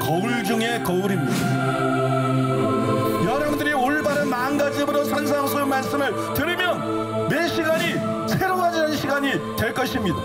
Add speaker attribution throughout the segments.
Speaker 1: 거울 중에 거울입니다. 여러분들이 올바른 마음가짐으로 산상수훈 말씀을 들으면 매 시간이 새로워지는 시간이 될 것입니다.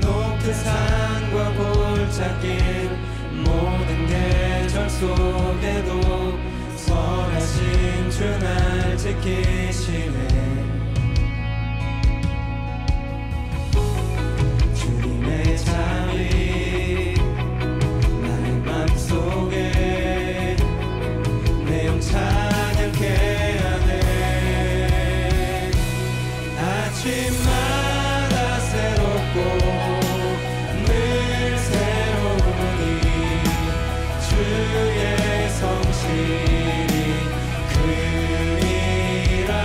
Speaker 2: 높은 산과 골짜길 모든 계절 속에도 선하신 주 날 지키시네. 주님의 잠이 나의 맘속에 내 영 찬양케 하네. 아침마다 새롭고 늘 새로우니 주의 성실이 크니라.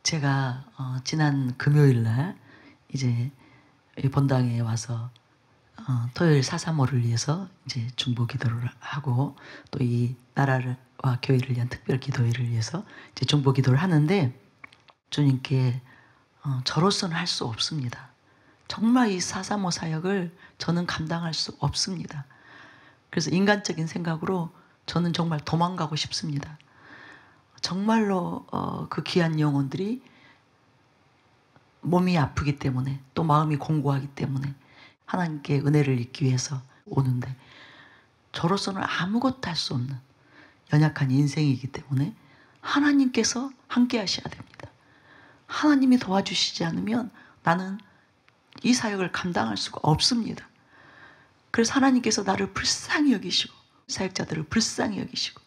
Speaker 3: 제가 지난 금요일 날 이제 이 본당에 와서 토요일 4.3.5를 위해서 이제 중보 기도를 하고 또 이 나라와 교회를 위한 특별 기도회를 위해서 이제 중보 기도를 하는데 주님께 저로서는 할 수 없습니다. 정말 이 4.3.5 사역을 저는 감당할 수 없습니다. 그래서 인간적인 생각으로 저는 정말 도망가고 싶습니다. 정말로 그 귀한 영혼들이 몸이 아프기 때문에 또 마음이 공고하기 때문에 하나님께 은혜를 잊기 위해서 오는데 저로서는 아무것도 할 수 없는 연약한 인생이기 때문에 하나님께서 함께 하셔야 됩니다. 하나님이 도와주시지 않으면 나는 이 사역을 감당할 수가 없습니다. 그래서 하나님께서 나를 불쌍히 여기시고 사역자들을 불쌍히 여기시고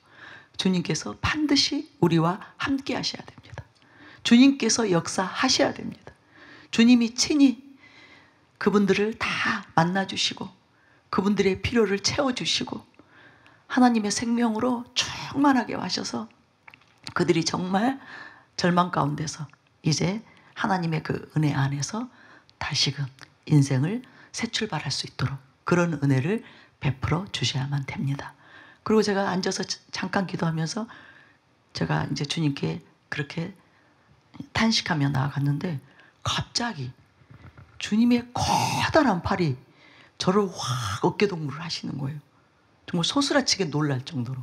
Speaker 3: 주님께서 반드시 우리와 함께 하셔야 됩니다. 주님께서 역사하셔야 됩니다. 주님이 친히 그분들을 다 만나주시고 그분들의 필요를 채워주시고 하나님의 생명으로 충만하게 하셔서 그들이 정말 절망 가운데서 이제 하나님의 그 은혜 안에서 다시금 인생을 새 출발할 수 있도록 그런 은혜를 베풀어 주셔야만 됩니다. 그리고 제가 앉아서 잠깐 기도하면서 제가 이제 주님께 그렇게 탄식하며 나아갔는데 갑자기 주님의 커다란 팔이 저를 확 어깨동무를 하시는 거예요. 정말 소스라치게 놀랄 정도로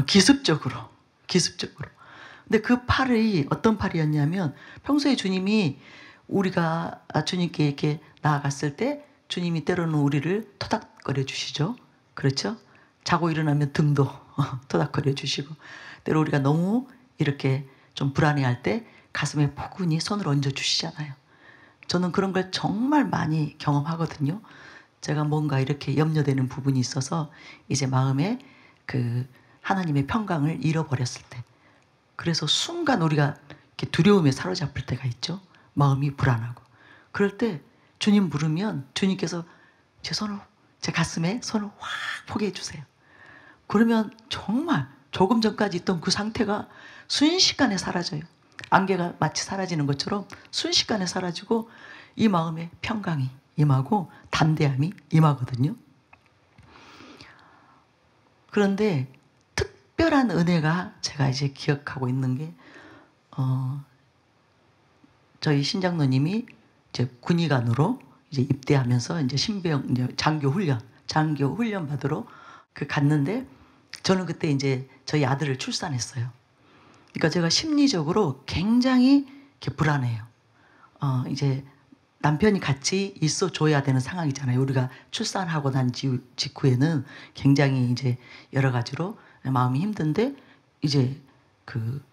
Speaker 3: 기습적으로. 근데 그 팔이 어떤 팔이었냐면 평소에 주님이 우리가 주님께 이렇게 나아갔을 때 주님이 때로는 우리를 토닥거려 주시죠. 그렇죠? 자고 일어나면 등도 토닥거려 주시고 때로 우리가 너무 이렇게 좀 불안해할 때 가슴에 포근히 손을 얹어 주시잖아요. 저는 그런 걸 정말 많이 경험하거든요. 제가 뭔가 이렇게 염려되는 부분이 있어서 이제 마음에 그 하나님의 평강을 잃어버렸을 때 그래서 순간 우리가 이렇게 두려움에 사로잡힐 때가 있죠. 마음이 불안하고 그럴 때 주님 부르면 주님께서 제 가슴에 손을 확 포개해 주세요. 그러면 정말 조금 전까지 있던 그 상태가 순식간에 사라져요. 안개가 마치 사라지는 것처럼 순식간에 사라지고 이 마음에 평강이 임하고 담대함이 임하거든요. 그런데 특별한 은혜가 제가 이제 기억하고 있는 게 저희 신장로님이 이제 군의관으로 이제 입대하면서 이제 신병 이제 장교 훈련 받으러 갔는데 저는 그때 이제 저희 아들을 출산했어요. 그러니까 제가 심리적으로 굉장히 이렇게 불안해요. 이제 남편이 같이 있어 줘야 되는 상황이잖아요. 우리가 출산하고 난 직후에는 굉장히 이제 여러 가지로 마음이 힘든데 이제 그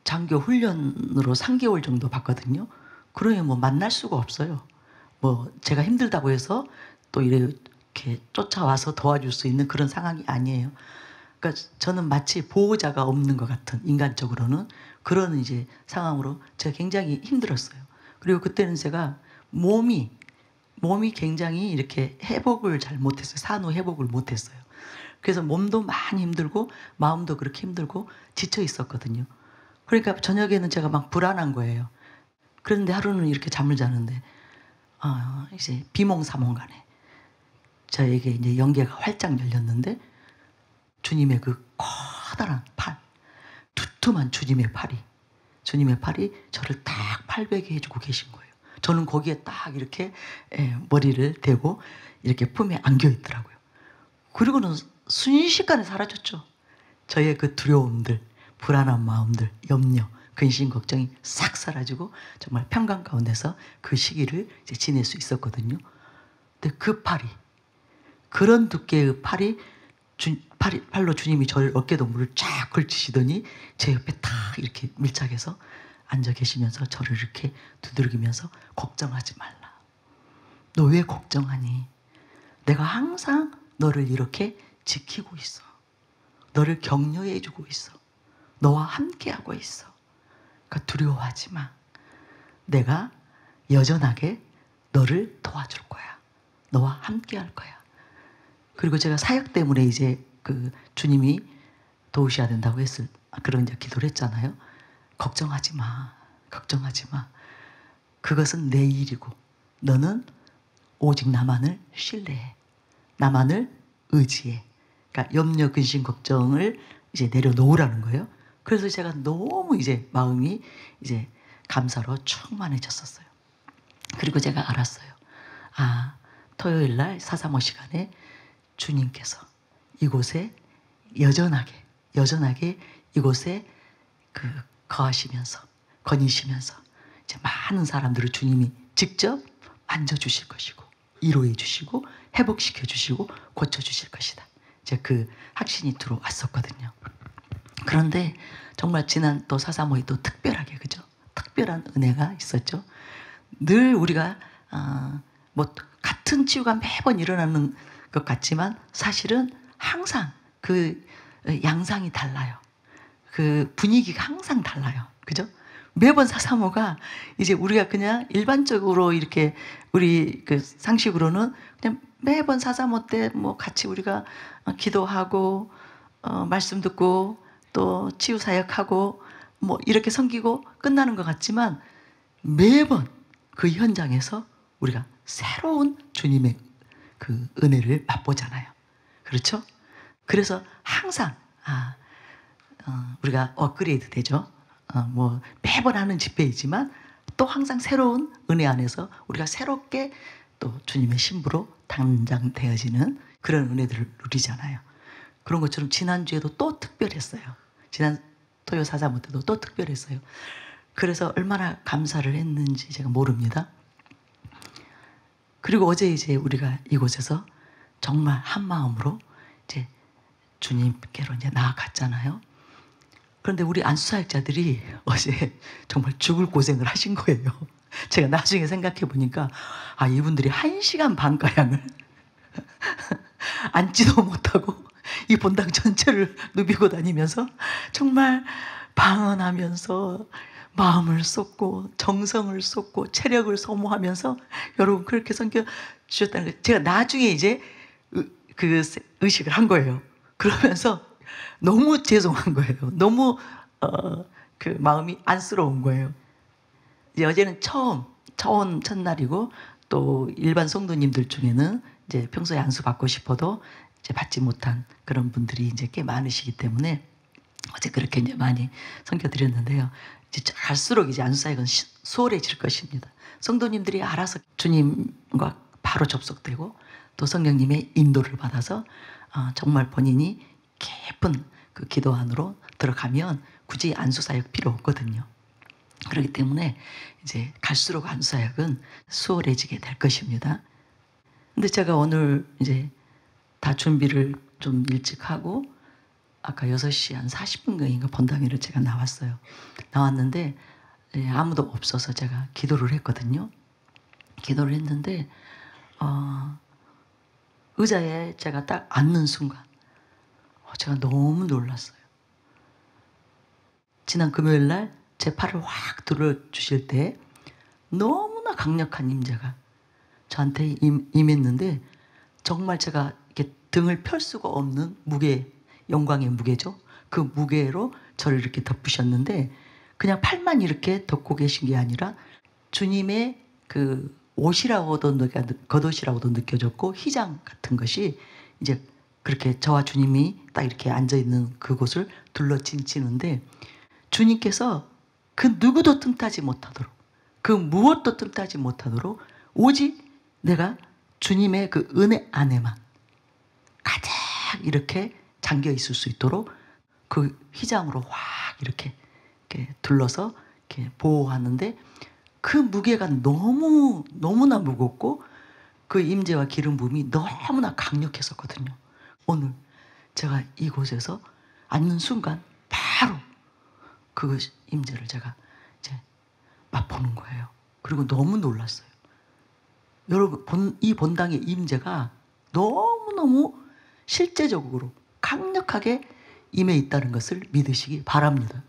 Speaker 3: 장교 훈련으로 3개월 정도 받거든요. 그러면 뭐 만날 수가 없어요. 뭐 제가 힘들다고 해서 또 이렇게 쫓아와서 도와줄 수 있는 그런 상황이 아니에요. 그러니까 저는 마치 보호자가 없는 것 같은 인간적으로는 그런 이제 상황으로 제가 굉장히 힘들었어요. 그리고 그때는 제가 몸이 굉장히 이렇게 회복을 잘 못했어요. 산후 회복을 못했어요. 그래서 몸도 많이 힘들고 마음도 그렇게 힘들고 지쳐 있었거든요. 그러니까 저녁에는 제가 막 불안한 거예요. 그런데 하루는 이렇게 잠을 자는데 이제 비몽사몽간에 저에게 이제 영계가 활짝 열렸는데 주님의 그 커다란 팔, 두툼한 주님의 팔이 저를 딱 팔베개 해주고 계신 거예요. 저는 거기에 딱 이렇게 머리를 대고 이렇게 품에 안겨 있더라고요. 그리고는 순식간에 사라졌죠. 저의 그 두려움들, 불안한 마음들, 염려, 근심, 걱정이 싹 사라지고 정말 평강 가운데서 그 시기를 이제 지낼 수 있었거든요. 근데 그 팔이, 그런 두께의 팔로 주님이 저를 어깨동무를 쫙 걸치시더니 제 옆에 딱 이렇게 밀착해서 앉아 계시면서 저를 이렇게 두드리면서 걱정하지 말라. 너 왜 걱정하니? 내가 항상 너를 이렇게 지키고 있어. 너를 격려해 주고 있어. 너와 함께하고 있어. 그러니까 두려워하지 마. 내가 여전하게 너를 도와줄 거야. 너와 함께할 거야. 그리고 제가 사역 때문에 이제 그 주님이 도우셔야 된다고 그런 이제 기도를 했잖아요. 걱정하지 마. 걱정하지 마. 그것은 내 일이고 너는 오직 나만을 신뢰해. 나만을 의지해. 그러니까 염려, 근심, 걱정을 이제 내려놓으라는 거예요. 그래서 제가 너무 이제 마음이 이제 감사로 충만해졌었어요. 그리고 제가 알았어요. 아, 토요일 날 435 시간에 주님께서 이곳에 여전하게 이곳에 거하시면서 거니시면서 이제 많은 사람들을 주님이 직접 만져주실 것이고 위로해 주시고 회복시켜 주시고 고쳐 주실 것이다. 이제 그 확신이 들어왔었거든요. 그런데 정말 지난 또 435에 또 특별하게 그죠? 특별한 은혜가 있었죠. 늘 우리가 뭐 같은 치유가 매번 일어나는 것 같지만 사실은 항상 그 양상이 달라요. 그 분위기가 항상 달라요. 그죠? 매번 435가 이제 우리가 그냥 일반적으로 이렇게 우리 그 상식으로는 그냥 매번 435 때 뭐 같이 우리가 기도하고 말씀 듣고 또 치유 사역하고 뭐 이렇게 섬기고 끝나는 것 같지만 매번 그 현장에서 우리가 새로운 주님의 그 은혜를 맛보잖아요. 그렇죠? 그래서 항상 우리가 업그레이드 되죠. 뭐 매번 하는 집회이지만 또 항상 새로운 은혜 안에서 우리가 새롭게 또 주님의 신부로 단장되어지는 그런 은혜들을 누리잖아요. 그런 것처럼 지난주에도 또 특별했어요. 지난 토요 435 때도 또 특별했어요. 그래서 얼마나 감사를 했는지 제가 모릅니다. 그리고 어제 이제 우리가 이곳에서 정말 한 마음으로 이제 주님께로 이제 나아갔잖아요. 그런데 우리 안수사역자들이 어제 정말 죽을 고생을 하신 거예요. 제가 나중에 생각해 보니까 이분들이 1시간 반가량을 앉지도 못하고 이 본당 전체를 누비고 다니면서 정말 방언하면서 마음을 쏟고 정성을 쏟고 체력을 소모하면서 여러분 그렇게 섬겨 주셨다는 걸 제가 나중에 이제 그 의식을 한 거예요. 그러면서 너무 죄송한 거예요. 너무 그 마음이 안쓰러운 거예요. 이제 어제는 처음 첫날이고 또 일반 성도님들 중에는 이제 평소에 안수 받고 싶어도 이제 받지 못한 그런 분들이 이제 꽤 많으시기 때문에 어제 그렇게 이제 많이 섬겨드렸는데요. 이제 갈수록 이제 안수사역은 수월해질 것입니다. 성도님들이 알아서 주님과 바로 접속되고 또 성령님의 인도를 받아서 정말 본인이 깊은 그 기도 안으로 들어가면 굳이 안수사역 필요 없거든요. 그렇기 때문에 이제 갈수록 안수사역은 수월해지게 될 것입니다. 근데 제가 오늘 이제 다 준비를 좀 일찍 하고 아까 6시 한 40분경인가 본당회를 제가 나왔어요. 나왔는데 아무도 없어서 제가 기도를 했거든요. 기도를 했는데 의자에 제가 딱 앉는 순간 제가 너무 놀랐어요. 지난 금요일 날 제 팔을 확 들어주실 때 너무나 강력한 임재가 저한테 임했는데 정말 제가 이렇게 등을 펼 수가 없는 무게, 영광의 무게죠. 그 무게로 저를 이렇게 덮으셨는데 그냥 팔만 이렇게 덮고 계신 게 아니라 주님의 그 옷이라고도 겉옷이라고도 느껴졌고 휘장 같은 것이 이제 그렇게 저와 주님이 딱 이렇게 앉아 있는 그곳을 둘러 칭치는데 주님께서 그 누구도 틈타지 못하도록 그 무엇도 틈타지 못하도록 오직 내가 주님의 그 은혜 안에만 가득 이렇게 잠겨 있을 수 있도록 그 휘장으로 확 이렇게 둘러서 이렇게 보호하는데 그 무게가 너무나 무겁고 그 임재와 기름 부음이 너무나 강력했었거든요. 오늘 제가 이곳에서 앉는 순간 바로 그 임재를 제가 이제 맛보는 거예요. 그리고 너무 놀랐어요. 여러분 이 본당의 임재가 너무너무 실제적으로 강력하게 임해 있다는 것을 믿으시기 바랍니다.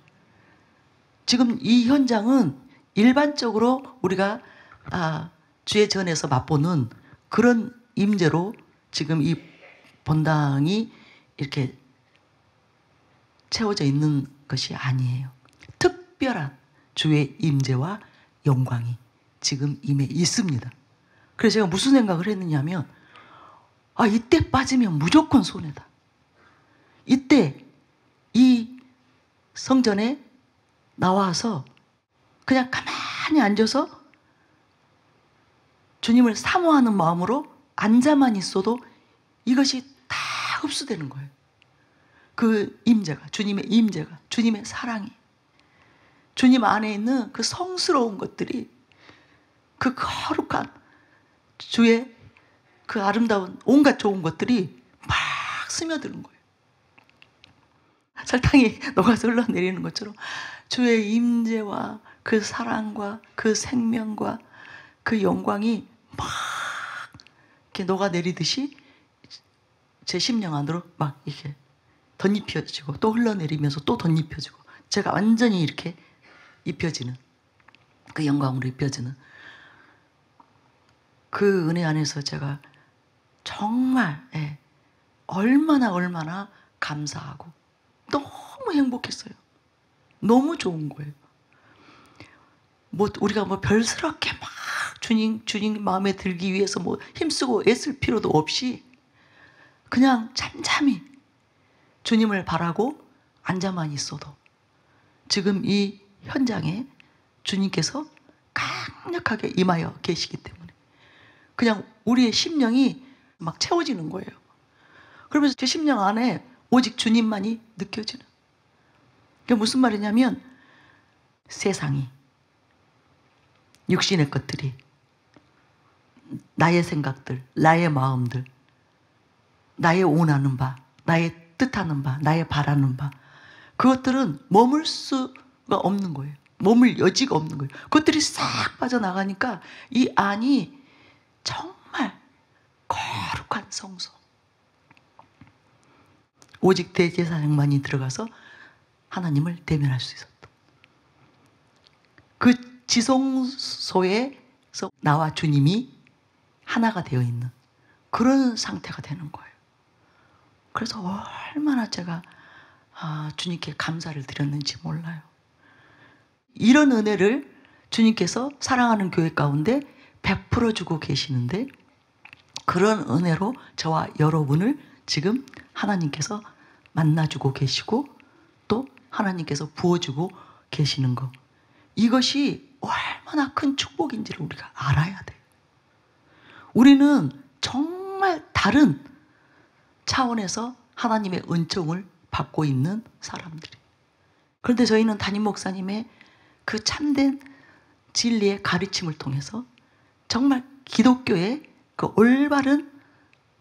Speaker 3: 지금 이 현장은 일반적으로 우리가 주의 전에서 맛보는 그런 임재로 지금 이 본당이 이렇게 채워져 있는 것이 아니에요. 특별한 주의 임재와 영광이 지금 임해 있습니다. 그래서 제가 무슨 생각을 했느냐면 이때 빠지면 무조건 손해다. 이때 이 성전에 나와서 그냥 가만히 앉아서 주님을 사모하는 마음으로 앉아만 있어도 이것이 다 흡수되는 거예요. 그 임재가, 주님의 임재가, 주님의 사랑이, 주님 안에 있는 그 성스러운 것들이, 그 거룩한 주의 그 아름다운 온갖 좋은 것들이 막 스며드는 거예요. 설탕이 녹아서 흘러내리는 것처럼 주의 임재와 그 사랑과 그 생명과 그 영광이 막 이렇게 녹아내리듯이 제 심령 안으로 막 이렇게 덧입혀지고 또 흘러내리면서 또 덧입혀지고 제가 완전히 이렇게 입혀지는, 그 영광으로 입혀지는 그 은혜 안에서 제가 정말 얼마나 감사하고 너무 행복했어요. 너무 좋은 거예요. 우리가 별스럽게 막 주님 마음에 들기 위해서 힘쓰고 애쓸 필요도 없이 그냥 잠잠히 주님을 바라고 앉아만 있어도 지금 이 현장에 주님께서 강력하게 임하여 계시기 때문에 그냥 우리의 심령이 막 채워지는 거예요. 그러면서 제 심령 안에 오직 주님만이 느껴지는. 그게 무슨 말이냐면 세상이, 육신의 것들이, 나의 생각들, 나의 마음들, 나의 원하는 바, 나의 뜻하는 바, 나의 바라는 바, 그것들은 머물 수가 없는 거예요. 머물 여지가 없는 거예요. 그것들이 싹 빠져나가니까 이 안이 정말 거룩한 성소, 오직 대제사장만이 들어가서 하나님을 대면할 수 있었다. 그 지성소에서 나와 주님이 하나가 되어 있는 그런 상태가 되는 거예요. 그래서 얼마나 제가 주님께 감사를 드렸는지 몰라요. 이런 은혜를 주님께서 사랑하는 교회 가운데 베풀어 주고 계시는데, 그런 은혜로 저와 여러분을 지금 하나님께서 만나주고 계시고 또 하나님께서 부어주고 계시는 것, 이것이 얼마나 큰 축복인지를 우리가 알아야 돼요. 우리는 정말 다른 차원에서 하나님의 은총을 받고 있는 사람들이에요. 그런데 저희는 담임 목사님의 그 참된 진리의 가르침을 통해서 정말 기독교의 그 올바른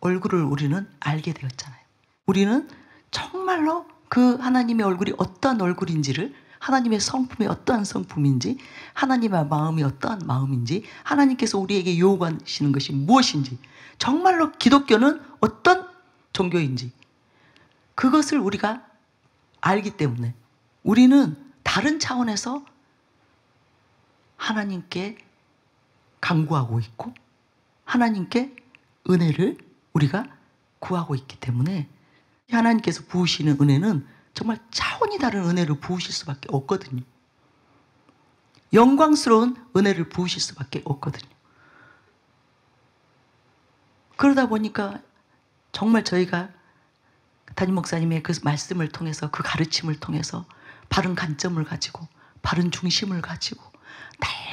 Speaker 3: 얼굴을 우리는 알게 되었잖아요. 우리는 정말로 그 하나님의 얼굴이 어떠한 얼굴인지를, 하나님의 성품이 어떠한 성품인지, 하나님의 마음이 어떠한 마음인지, 하나님께서 우리에게 요구하시는 것이 무엇인지, 정말로 기독교는 어떤 종교인지 그것을 우리가 알기 때문에 우리는 다른 차원에서 하나님께 간구하고 있고 하나님께 은혜를 우리가 구하고 있기 때문에 하나님께서 부으시는 은혜는 정말 차원이 다른 은혜를 부으실 수밖에 없거든요. 영광스러운 은혜를 부으실 수밖에 없거든요. 그러다 보니까 정말 저희가 담임 목사님의 그 말씀을 통해서, 그 가르침을 통해서 바른 관점을 가지고 바른 중심을 가지고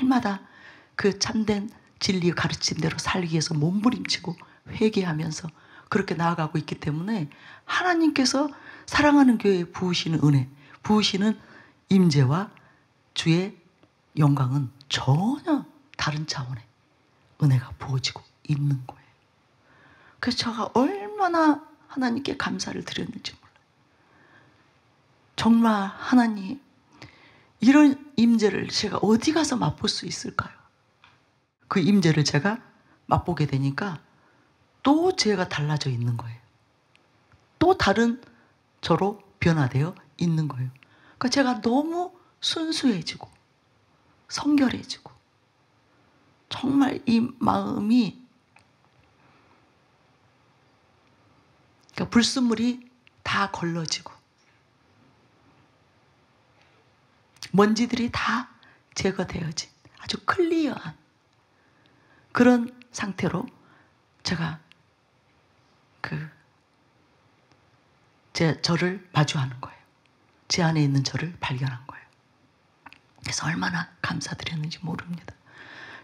Speaker 3: 날마다 그 참된 진리의 가르침대로 살기 위해서 몸부림치고 회개하면서 그렇게 나아가고 있기 때문에 하나님께서 사랑하는 교회에 부으시는 은혜, 부으시는 임재와 주의 영광은 전혀 다른 차원의 은혜가 부어지고 있는 거예요. 그래서 제가 얼마나 하나님께 감사를 드렸는지 몰라요. 정말 하나님, 이런 임재를 제가 어디 가서 맛볼 수 있을까요? 그 임재를 제가 맛보게 되니까 또 제가 달라져 있는 거예요. 또 다른 저로 변화되어 있는 거예요. 그러니까 제가 너무 순수해지고 성결해지고 정말 이 마음이, 그러니까 불순물이 다 걸러지고 먼지들이 다 제거되어진 아주 클리어한 그런 상태로 제가 저를 마주하는 거예요. 제 안에 있는 저를 발견한 거예요. 그래서 얼마나 감사드렸는지 모릅니다.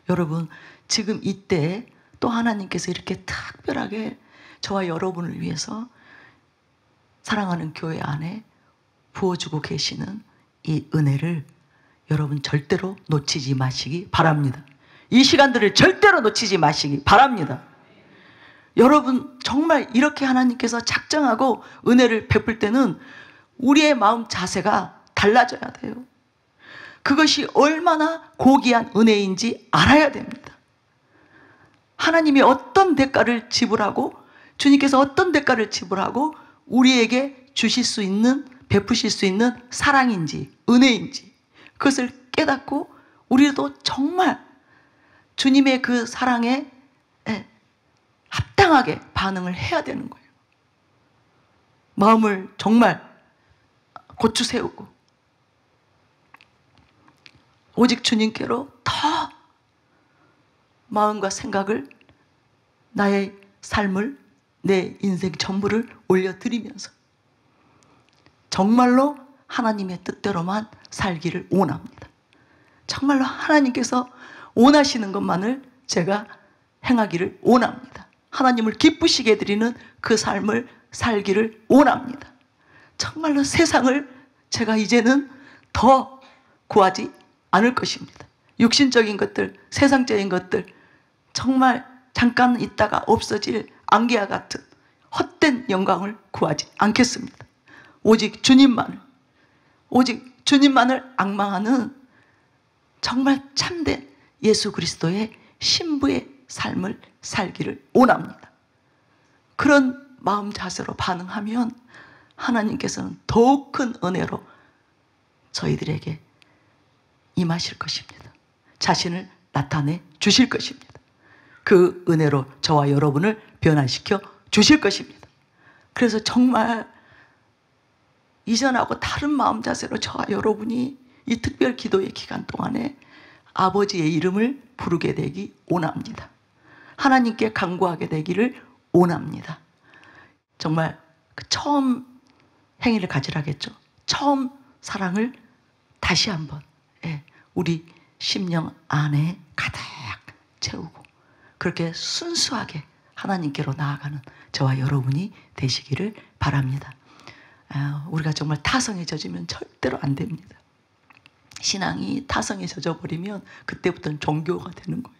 Speaker 3: 여러분, 지금 이때 또 하나님께서 이렇게 특별하게 저와 여러분을 위해서 사랑하는 교회 안에 부어주고 계시는 이 은혜를 여러분 절대로 놓치지 마시기 바랍니다. 이 시간들을 절대로 놓치지 마시기 바랍니다. 여러분, 정말 이렇게 하나님께서 작정하고 은혜를 베풀 때는 우리의 마음 자세가 달라져야 돼요. 그것이 얼마나 고귀한 은혜인지 알아야 됩니다. 하나님이 어떤 대가를 지불하고, 주님께서 어떤 대가를 지불하고 우리에게 주실 수 있는, 베푸실 수 있는 사랑인지 은혜인지 그것을 깨닫고 우리도 정말 주님의 그 사랑에 합당하게 반응을 해야 되는 거예요. 마음을 정말 고추 세우고 오직 주님께로 더 마음과 생각을, 나의 삶을, 내 인생 전부를 올려드리면서 정말로 하나님의 뜻대로만 살기를 원합니다. 정말로 하나님께서 원하시는 것만을 제가 행하기를 원합니다. 하나님을 기쁘시게 드리는 그 삶을 살기를 원합니다. 정말로 세상을 제가 이제는 더 구하지 않을 것입니다. 육신적인 것들, 세상적인 것들, 정말 잠깐 있다가 없어질 안개와 같은 헛된 영광을 구하지 않겠습니다. 오직 주님만을 앙망하는 정말 참된 예수 그리스도의 신부의 삶을 살기를 원합니다. 그런 마음 자세로 반응하면 하나님께서는 더욱 큰 은혜로 저희들에게 임하실 것입니다. 자신을 나타내 주실 것입니다. 그 은혜로 저와 여러분을 변화시켜 주실 것입니다. 그래서 정말 이전하고 다른 마음 자세로 저와 여러분이 이 특별 기도의 기간 동안에 아버지의 이름을 부르게 되기 원합니다. 하나님께 간구하게 되기를 원합니다. 정말 그 처음 행위를 가지라겠죠. 처음 사랑을 다시 한번 우리 심령 안에 가득 채우고 그렇게 순수하게 하나님께로 나아가는 저와 여러분이 되시기를 바랍니다. 우리가 정말 타성에 젖으면 절대로 안 됩니다. 신앙이 타성에 젖어버리면 그때부터는 종교가 되는 거예요.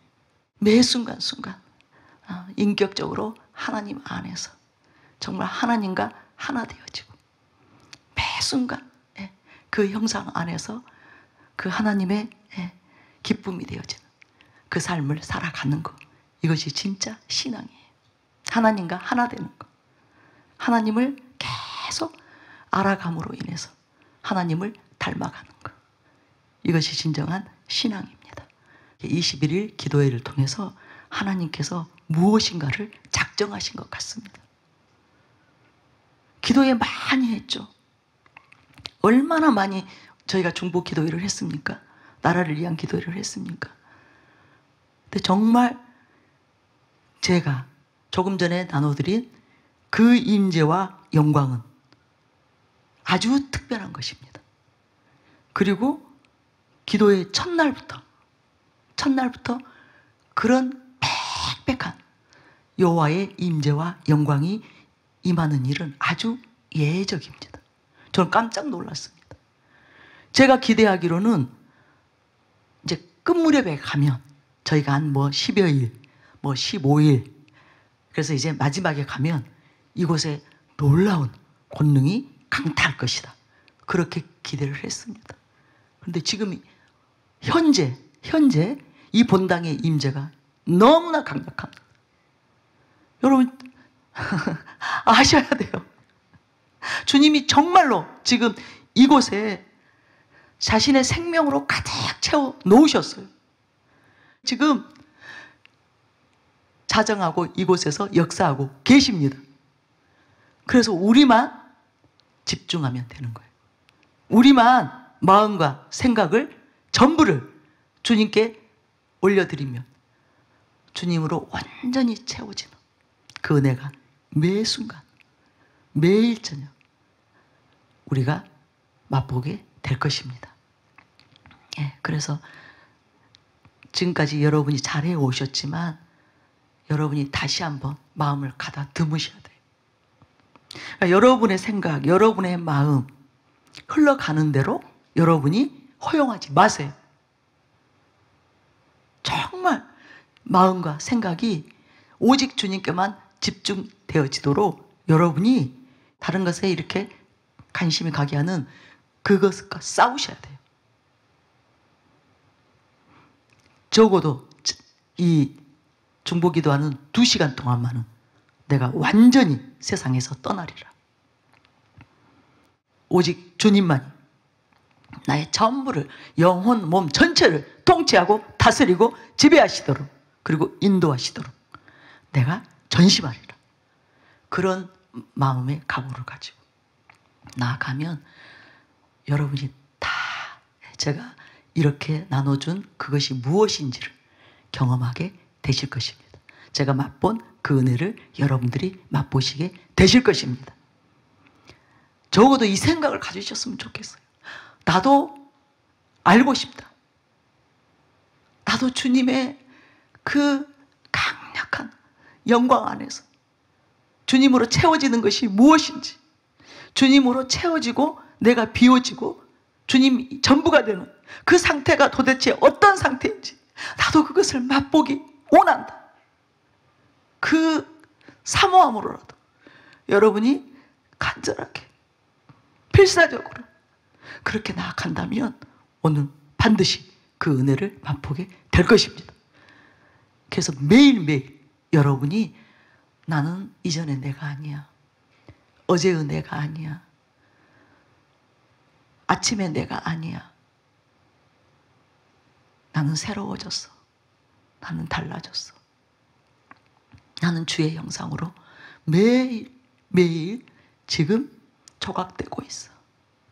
Speaker 3: 매 순간순간 인격적으로 하나님 안에서 정말 하나님과 하나 되어지고 매 순간 그 형상 안에서 그 하나님의 기쁨이 되어지는 그 삶을 살아가는 것, 이것이 진짜 신앙이에요. 하나님과 하나 되는 것, 하나님을 계속 알아감으로 인해서 하나님을 닮아가는 것, 이것이 진정한 신앙입니다. 21일 기도회를 통해서 하나님께서 무엇인가를 작정하신 것 같습니다. 기도회 많이 했죠. 얼마나 많이 저희가 중보 기도회를 했습니까? 나라를 위한 기도회를 했습니까? 근데 정말 제가 조금 전에 나눠드린 그 임재와 영광은 아주 특별한 것입니다. 그리고 기도의 첫날부터 그런 빽빽한 여호와의 임재와 영광이 임하는 일은 아주 예외적입니다. 저는 깜짝 놀랐습니다. 제가 기대하기로는 이제 끝무렵에 가면 저희가 한 10여일, 15일, 그래서 이제 마지막에 가면 이곳에 놀라운 권능이 강타할 것이다. 그렇게 기대를 했습니다. 그런데 지금 현재 이 본당의 임재가 너무나 강력합니다. 여러분 아셔야 돼요. 주님이 정말로 지금 이곳에 자신의 생명으로 가득 채워 놓으셨어요. 지금 자정하고 이곳에서 역사하고 계십니다. 그래서 우리만 집중하면 되는 거예요. 우리만 마음과 생각을 전부를 주님께 올려드리면 주님으로 완전히 채워지는 그 은혜가 매 순간, 매일 저녁 우리가 맛보게 될 것입니다. 예, 그래서 지금까지 여러분이 잘해 오셨지만 여러분이 다시 한번 마음을 가다듬으셔야 돼요. 그러니까 여러분의 생각, 여러분의 마음 흘러가는 대로 여러분이 허용하지 마세요. 정말 마음과 생각이 오직 주님께만 집중되어지도록 여러분이 다른 것에 이렇게 관심이 가게 하는 그것과 싸우셔야 돼요. 적어도 이 중보기도하는 2시간 동안만은 내가 완전히 세상에서 떠나리라. 오직 주님만이 나의 전부를, 영혼, 몸 전체를 통치하고 다스리고 지배하시도록, 그리고 인도하시도록 내가 전심하리라. 그런 마음의 각오를 가지고 나아가면 여러분이 다 제가 이렇게 나눠준 그것이 무엇인지를 경험하게 되실 것입니다. 제가 맛본 그 은혜를 여러분들이 맛보시게 되실 것입니다. 적어도 이 생각을 가지셨으면 좋겠어요. 나도 알고 싶다. 나도 주님의 그 강력한 영광 안에서 주님으로 채워지는 것이 무엇인지, 주님으로 채워지고 내가 비워지고 주님이 전부가 되는 그 상태가 도대체 어떤 상태인지 나도 그것을 맛보기 원한다. 그 사모함으로라도 여러분이 간절하게 필사적으로 그렇게 나아간다면 오늘 반드시 그 은혜를 맛보게 될 것입니다. 그래서 매일매일 여러분이 나는 이전의 내가 아니야, 어제의 내가 아니야, 아침의 내가 아니야, 나는 새로워졌어, 나는 달라졌어, 나는 주의 형상으로 매일 지금 조각되고 있어,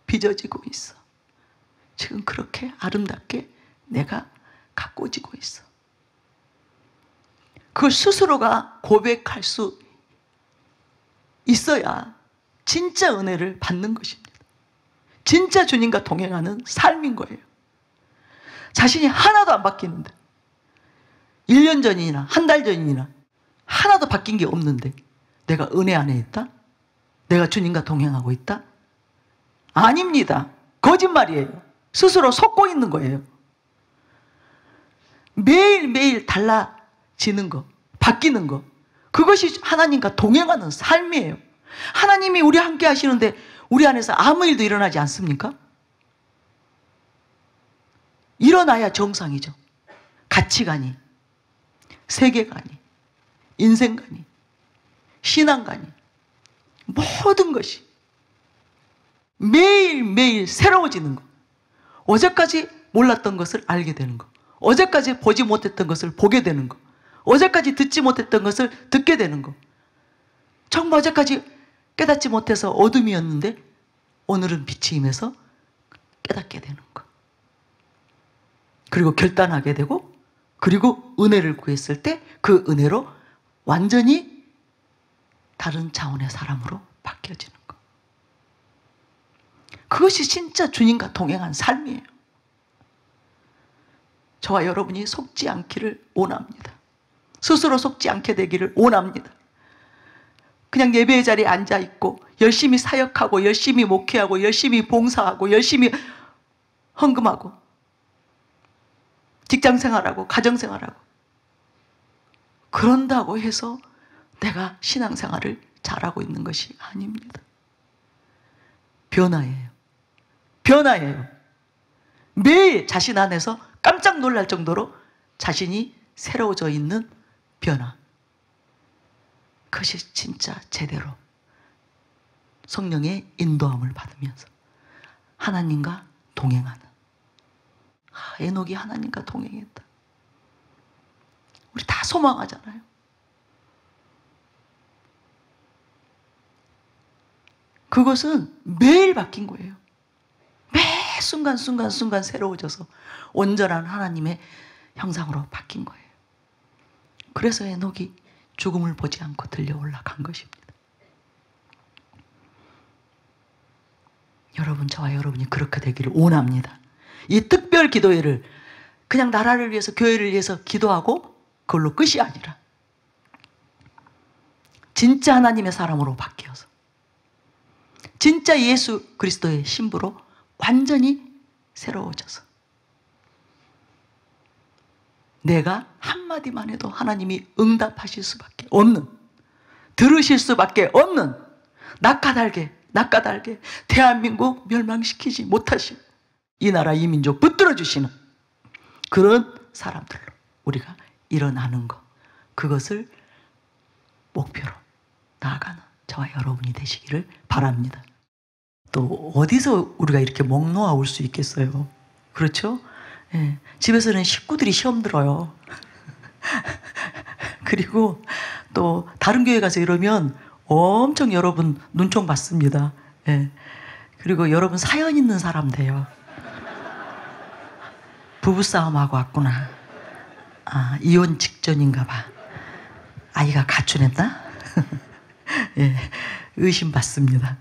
Speaker 3: 빚어지고 있어, 지금 그렇게 아름답게 내가 가꿔지고 있어. 그걸 스스로가 고백할 수 있어야 진짜 은혜를 받는 것입니다. 진짜 주님과 동행하는 삶인 거예요. 자신이 하나도 안 바뀌는데 1년 전이나 한 달 전이나 하나도 바뀐 게 없는데 내가 은혜 안에 있다? 내가 주님과 동행하고 있다? 아닙니다. 거짓말이에요. 스스로 속고 있는 거예요. 매일매일 달라지는 거, 바뀌는 거, 그것이 하나님과 동행하는 삶이에요. 하나님이 우리 함께 하시는데 우리 안에서 아무 일도 일어나지 않습니까? 일어나야 정상이죠. 가치관이, 세계관이, 인생관이, 신앙관이, 모든 것이 매일매일 새로워지는 거. 어제까지 몰랐던 것을 알게 되는 거. 어제까지 보지 못했던 것을 보게 되는 거. 어제까지 듣지 못했던 것을 듣게 되는 거. 정말 어제까지 깨닫지 못해서 어둠이었는데 오늘은 빛이 임해서 깨닫게 되는 거. 그리고 결단하게 되고, 그리고 은혜를 구했을 때 그 은혜로 완전히 다른 차원의 사람으로 바뀌어지는 거. 그것이 진짜 주님과 동행한 삶이에요. 저와 여러분이 속지 않기를 원합니다. 스스로 속지 않게 되기를 원합니다. 그냥 예배의 자리에 앉아있고 열심히 사역하고 열심히 목회하고 열심히 봉사하고 열심히 헌금하고 직장생활하고 가정생활하고 그런다고 해서 내가 신앙생활을 잘하고 있는 것이 아닙니다. 변화예요. 변화예요. 매일 자신 안에서 깜짝 놀랄 정도로 자신이 새로워져 있는 변화. 그것이 진짜 제대로 성령의 인도함을 받으면서 하나님과 동행하는. 에녹이 하나님과 동행했다. 우리 다 소망하잖아요. 그것은 매일 바뀐 거예요. 매 순간순간 새로워져서 온전한 하나님의 형상으로 바뀐 거예요. 그래서 에녹이 죽음을 보지 않고 들려 올라간 것입니다. 여러분, 저와 여러분이 그렇게 되기를 원합니다. 이 특별 기도회를 그냥 나라를 위해서, 교회를 위해서 기도하고 그걸로 끝이 아니라 진짜 하나님의 사람으로 바뀌어서 진짜 예수 그리스도의 신부로 완전히 새로워져서 내가 한마디만 해도 하나님이 응답하실 수밖에 없는, 들으실 수밖에 없는 낯가달게 대한민국 멸망시키지 못하신, 이 나라 이 민족 붙들어 주시는 그런 사람들로 우리가 일어나는 것, 그것을 목표로 나아가는 저와 여러분이 되시기를 바랍니다. 또 어디서 우리가 이렇게 목 놓아 올 수 있겠어요? 그렇죠? 예. 집에서는 식구들이 시험 들어요. 그리고 또 다른 교회 가서 이러면 엄청 여러분 눈총 받습니다. 예. 그리고 여러분 사연 있는 사람 돼요. 부부싸움하고 왔구나. 아, 이혼 직전인가 봐. 아이가 가출했나? 예, 의심받습니다.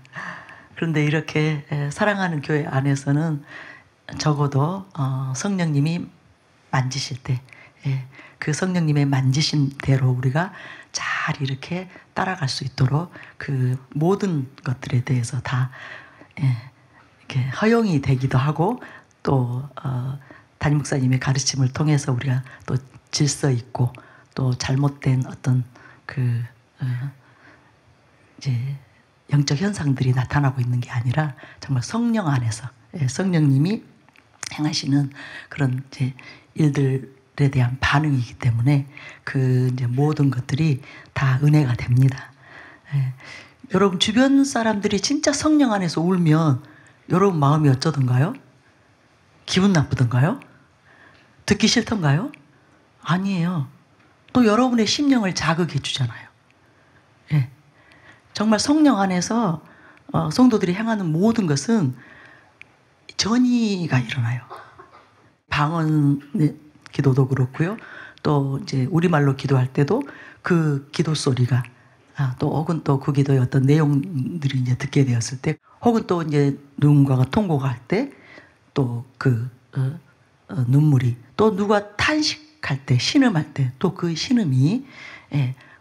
Speaker 3: 그런데 이렇게 사랑하는 교회 안에서는 적어도 성령님이 만지실 때, 그 성령님의 만지신 대로 우리가 잘 이렇게 따라갈 수 있도록 그 모든 것들에 대해서 다 이렇게 허용이 되기도 하고, 또 담임 목사님의 가르침을 통해서 우리가 또 질서 있고 또 잘못된 어떤 그 이제 영적 현상들이 나타나고 있는 게 아니라 정말 성령 안에서 성령님이 행하시는 그런 이제 일들에 대한 반응이기 때문에 그 이제 모든 것들이 다 은혜가 됩니다. 여러분 주변 사람들이 진짜 성령 안에서 울면 여러분 마음이 어쩌던가요? 기분 나쁘던가요? 듣기 싫던가요? 아니에요. 또 여러분의 심령을 자극해 주잖아요. 예. 정말 성령 안에서 성도들이 행하는 모든 것은 전이가 일어나요. 방언 기도도 그렇고요. 또 이제 우리말로 기도할 때도 그 기도 소리가 또 혹은 또 그 기도의 어떤 내용들이 이제 듣게 되었을 때, 혹은 또 이제 누군가가 통곡할 때 또 그 눈물이, 또 누가 탄식할 때, 신음할 때 또 그 신음이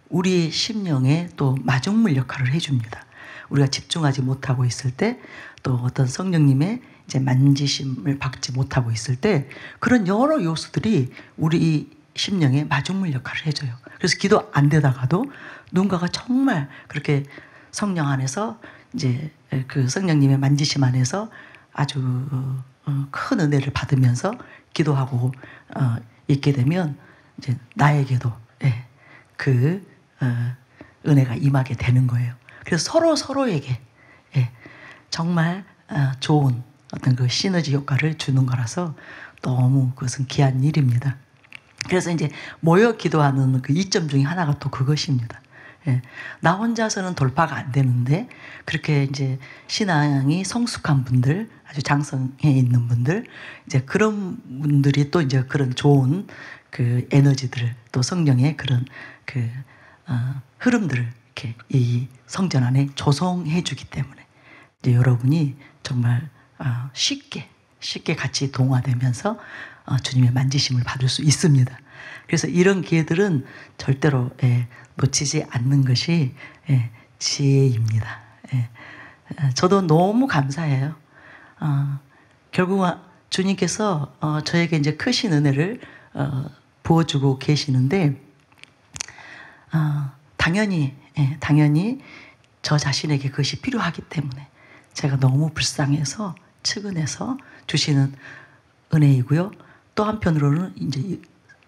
Speaker 3: 우리의 심령에 또 마중물 역할을 해줍니다. 우리가 집중하지 못하고 있을 때, 또 어떤 성령님의 이제 만지심을 받지 못하고 있을 때, 그런 여러 요소들이 우리 심령에 마중물 역할을 해줘요. 그래서 기도 안 되다가도 누군가가 정말 그렇게 성령 안에서 이제 그 성령님의 만지심 안에서 아주 큰 은혜를 받으면서 기도하고 있게 되면 이제 나에게도 그 은혜가 임하게 되는 거예요. 그래서 서로에게 정말 좋은 어떤 그 시너지 효과를 주는 거라서 너무 그것은 귀한 일입니다. 그래서 이제 모여 기도하는 그 이점 중에 하나가 또 그것입니다. 나 혼자서는 돌파가 안 되는데, 그렇게 이제 신앙이 성숙한 분들, 아주 장성해 있는 분들, 이제 그런 분들이 또 이제 그런 좋은 그 에너지들을, 또 성령의 그런 그 흐름들을 이렇게 이 성전 안에 조성해 주기 때문에 이제 여러분이 정말 쉽게 같이 동화되면서 주님의 만지심을 받을 수 있습니다. 그래서 이런 기회들은 절대로 놓치지 않는 것이 지혜입니다. 저도 너무 감사해요. 결국 주님께서 저에게 이제 크신 은혜를 부어주고 계시는데, 당연히 저 자신에게 그것이 필요하기 때문에 제가 너무 불쌍해서 측은해서 주시는 은혜이고요. 또 한편으로는 이제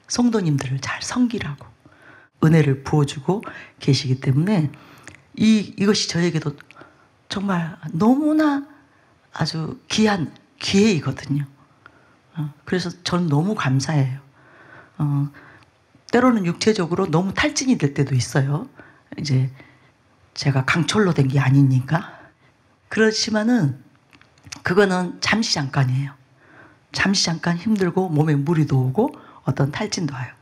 Speaker 3: 성도님들을 잘 섬기라고 은혜를 부어주고 계시기 때문에 이것이 저에게도 정말 너무나 아주 귀한 기회이거든요. 그래서 저는 너무 감사해요. 때로는 육체적으로 너무 탈진이 될 때도 있어요. 이제 제가 강철로 된 게 아니니까. 그렇지만은 그거는 잠시 잠깐이에요. 잠시 잠깐 힘들고 몸에 무리도 오고 어떤 탈진도 와요.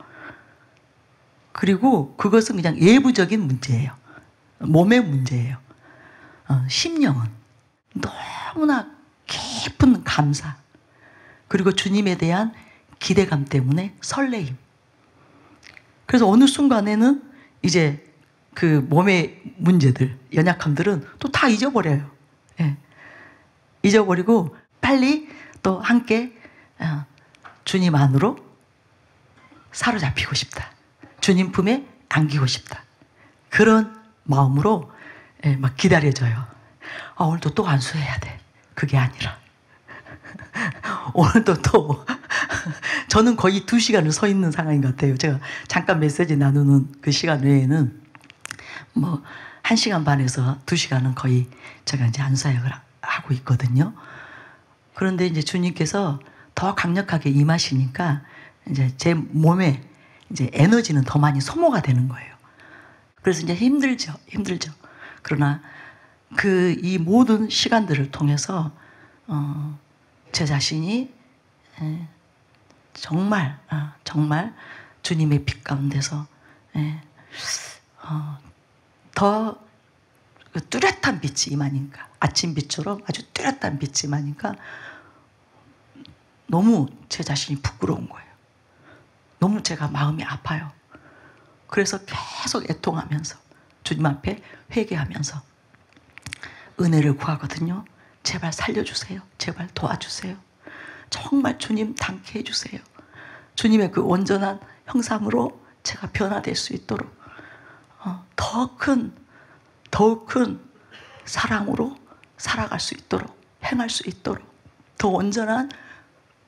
Speaker 3: 그리고 그것은 그냥 예부적인 문제예요. 몸의 문제예요. 심령은 너무나 깊은 감사, 그리고 주님에 대한 기대감 때문에 설레임. 그래서 어느 순간에는 이제 그 몸의 문제들, 연약함들은 또 다 잊어버려요. 예. 잊어버리고 빨리 또 함께 주님 안으로 사로잡히고 싶다. 주님 품에 안기고 싶다. 그런 마음으로 막 기다려져요. 오늘도 또 안수해야 돼. 그게 아니라 오늘도 또 저는 거의 2시간을 서 있는 상황인 것 같아요. 제가 잠깐 메시지 나누는 그 시간 외에는 뭐 1시간 반에서 2시간은 거의 제가 이제 안수사역을 하고 있거든요. 그런데 이제 주님께서 더 강력하게 임하시니까 이제 제 몸에 이제 에너지는 더 많이 소모가 되는 거예요. 그래서 이제 힘들죠. 그러나 이 모든 시간들을 통해서 제 자신이 정말 주님의 빛 가운데서 더 뚜렷한 빛이 임하니까, 아침빛처럼 아주 뚜렷한 빛이 임하니까 너무 제 자신이 부끄러운 거예요. 너무 제가 마음이 아파요. 그래서 계속 애통하면서 주님 앞에 회개하면서 은혜를 구하거든요. 제발 살려주세요. 제발 도와주세요. 정말 주님 닮게 해주세요. 주님의 그 온전한 형상으로 제가 변화될 수 있도록 더욱 큰 사랑으로 살아갈 수 있도록, 행할 수 있도록, 더 온전한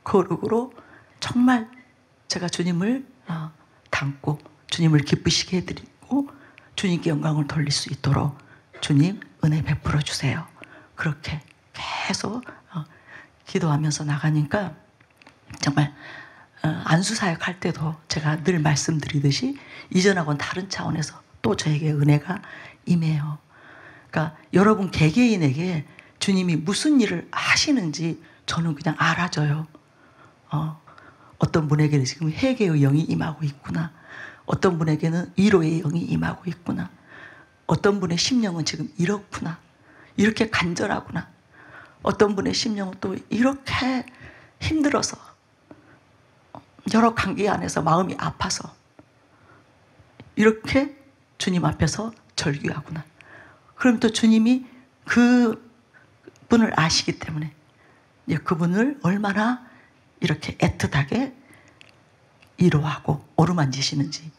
Speaker 3: 거룩으로 정말 제가 주님을 닮고 주님을 기쁘시게 해드리고 주님께 영광을 돌릴 수 있도록 주님 은혜 베풀어 주세요. 그렇게 계속 기도하면서 나가니까 정말 안수사역 할 때도 제가 늘 말씀드리듯이 이전하고는 다른 차원에서 또 저에게 은혜가 임해요. 그러니까 여러분 개개인에게 주님이 무슨 일을 하시는지 저는 그냥 알아줘요. 어떤 분에게는 지금 회개의 영이 임하고 있구나. 어떤 분에게는 위로의 영이 임하고 있구나. 어떤 분의 심령은 지금 이렇구나. 이렇게 간절하구나. 어떤 분의 심령은 또 이렇게 힘들어서 여러 관계 안에서 마음이 아파서 이렇게 주님 앞에서 절규하구나. 그럼 또 주님이 그 분을 아시기 때문에 그분을 얼마나 이렇게 애틋하게 위로하고 어루만지시는지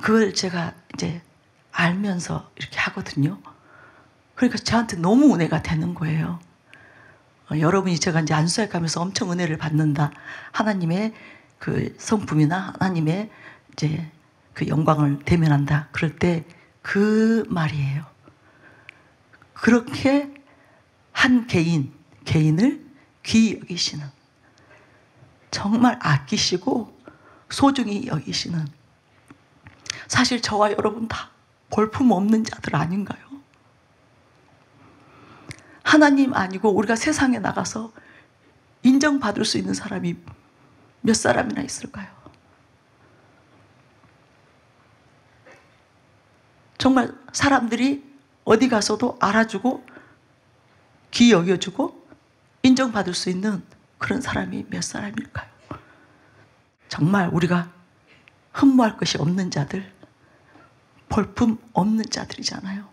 Speaker 3: 그걸 제가 이제 알면서 이렇게 하거든요. 그러니까 저한테 너무 은혜가 되는 거예요. 여러분이 제가 이제 안수사역 하면서 엄청 은혜를 받는다. 하나님의 그 성품이나 하나님의 이제 그 영광을 대면한다. 그럴 때 그 말이에요. 그렇게 한 개인을 귀히 여기시는, 정말 아끼시고 소중히 여기시는, 사실 저와 여러분 다 볼품 없는 자들 아닌가요? 하나님 아니고 우리가 세상에 나가서 인정받을 수 있는 사람이 몇 사람이나 있을까요? 정말 사람들이 어디 가서도 알아주고 귀 여겨주고 인정받을 수 있는 그런 사람이 몇 사람일까요? 정말 우리가 흠모할 것이 없는 자들, 볼품 없는 자들이잖아요.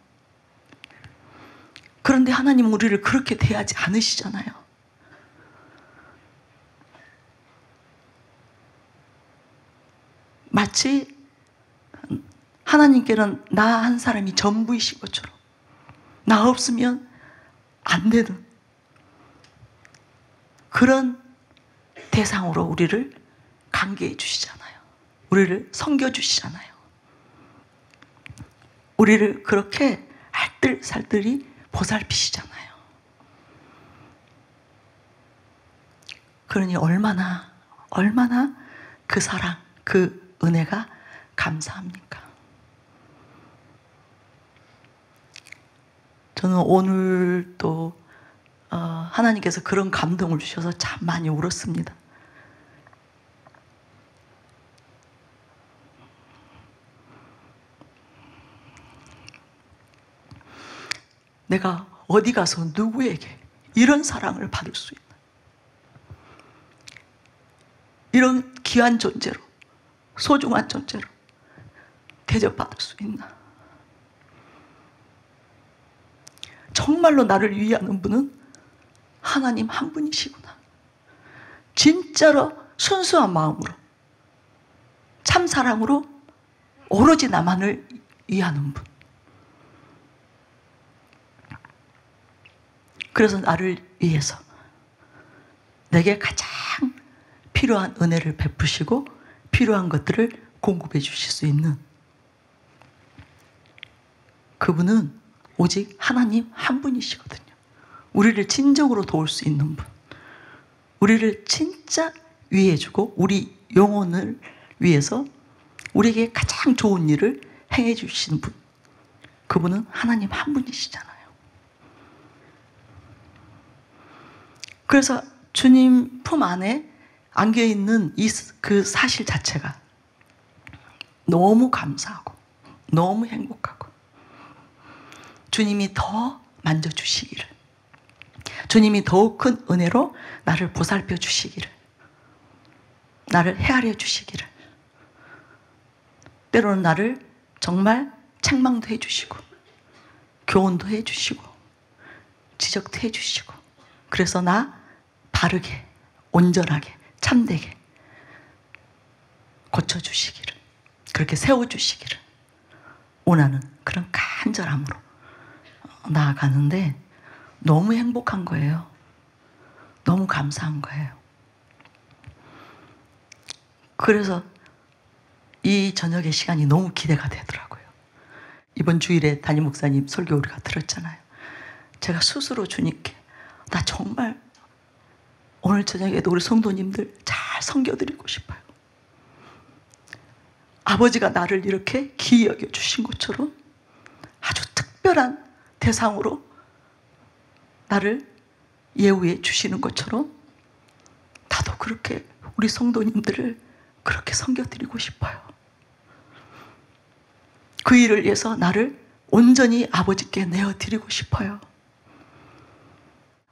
Speaker 3: 그런데 하나님은 우리를 그렇게 대하지 않으시잖아요. 마치 하나님께는 나 한 사람이 전부이신 것처럼 나 없으면 안 되는 그런 대상으로 우리를 관계해 주시잖아요. 우리를 섬겨 주시잖아요. 우리를 그렇게 알뜰살뜰히 보살피시잖아요. 그러니 얼마나 그 사랑, 그 은혜가 감사합니까? 저는 오늘 또 하나님께서 그런 감동을 주셔서 참 많이 울었습니다. 내가 어디 가서 누구에게 이런 사랑을 받을 수 있나? 이런 귀한 존재로, 소중한 존재로 대접받을 수 있나? 정말로 나를 위하는 분은 하나님 한 분이시구나. 진짜로 순수한 마음으로, 참 사랑으로 오로지 나만을 위하는 분. 그래서 나를 위해서 내게 가장 필요한 은혜를 베푸시고 필요한 것들을 공급해 주실 수 있는 그분은 오직 하나님 한 분이시거든요. 우리를 진정으로 도울 수 있는 분, 우리를 진짜 위해주고 우리 영혼을 위해서 우리에게 가장 좋은 일을 행해 주시는 분, 그분은 하나님 한 분이시잖아요. 그래서 주님 품 안에 안겨있는 그 사실 자체가 너무 감사하고 너무 행복하고, 주님이 더 만져주시기를, 주님이 더욱 큰 은혜로 나를 보살펴 주시기를, 나를 헤아려 주시기를, 때로는 나를 정말 책망도 해주시고 교훈도 해주시고 지적도 해주시고, 그래서 나 바르게 온전하게 참되게 고쳐주시기를, 그렇게 세워주시기를 원하는 그런 간절함으로 나아가는데 너무 행복한 거예요. 너무 감사한 거예요. 그래서 이 저녁의 시간이 너무 기대가 되더라고요. 이번 주일에 담임 목사님 설교 우리가 들었잖아요. 제가 스스로 주님께 나 정말 오늘 저녁에도 우리 성도님들 잘 섬겨드리고 싶어요. 아버지가 나를 이렇게 귀히 여겨주신 것처럼 아주 특별한 대상으로 나를 예우해 주시는 것처럼 나도 그렇게 우리 성도님들을 그렇게 섬겨드리고 싶어요. 그 일을 위해서 나를 온전히 아버지께 내어드리고 싶어요.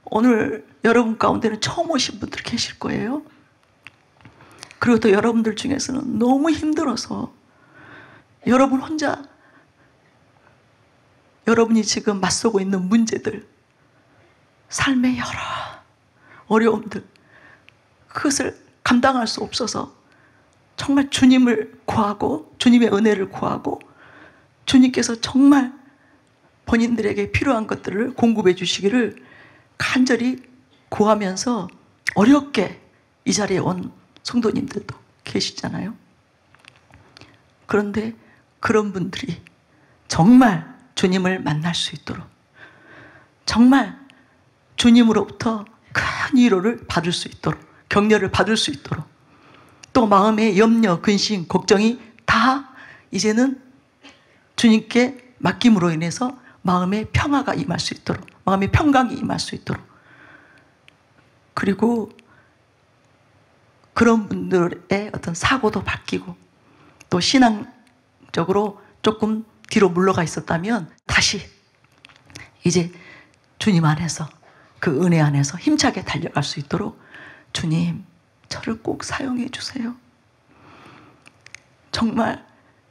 Speaker 3: 오늘 여러분 가운데는 처음 오신 분들 계실 거예요. 그리고 또 여러분들 중에서는 너무 힘들어서 여러분 혼자 여러분이 지금 맞서고 있는 문제들, 삶의 여러 어려움들, 그것을 감당할 수 없어서 정말 주님을 구하고 주님의 은혜를 구하고 주님께서 정말 본인들에게 필요한 것들을 공급해 주시기를 간절히 구하면서 어렵게 이 자리에 온 성도님들도 계시잖아요. 그런데 그런 분들이 정말 주님을 만날 수 있도록, 정말 주님으로부터 큰 위로를 받을 수 있도록, 격려를 받을 수 있도록, 또 마음의 염려, 근심, 걱정이 다 이제는 주님께 맡김으로 인해서 마음의 평화가 임할 수 있도록, 마음의 평강이 임할 수 있도록, 그리고 그런 분들의 어떤 사고도 바뀌고 또 신앙적으로 조금 뒤로 물러가 있었다면 다시 이제 주님 안에서, 그 은혜 안에서 힘차게 달려갈 수 있도록 주님, 저를 꼭 사용해 주세요. 정말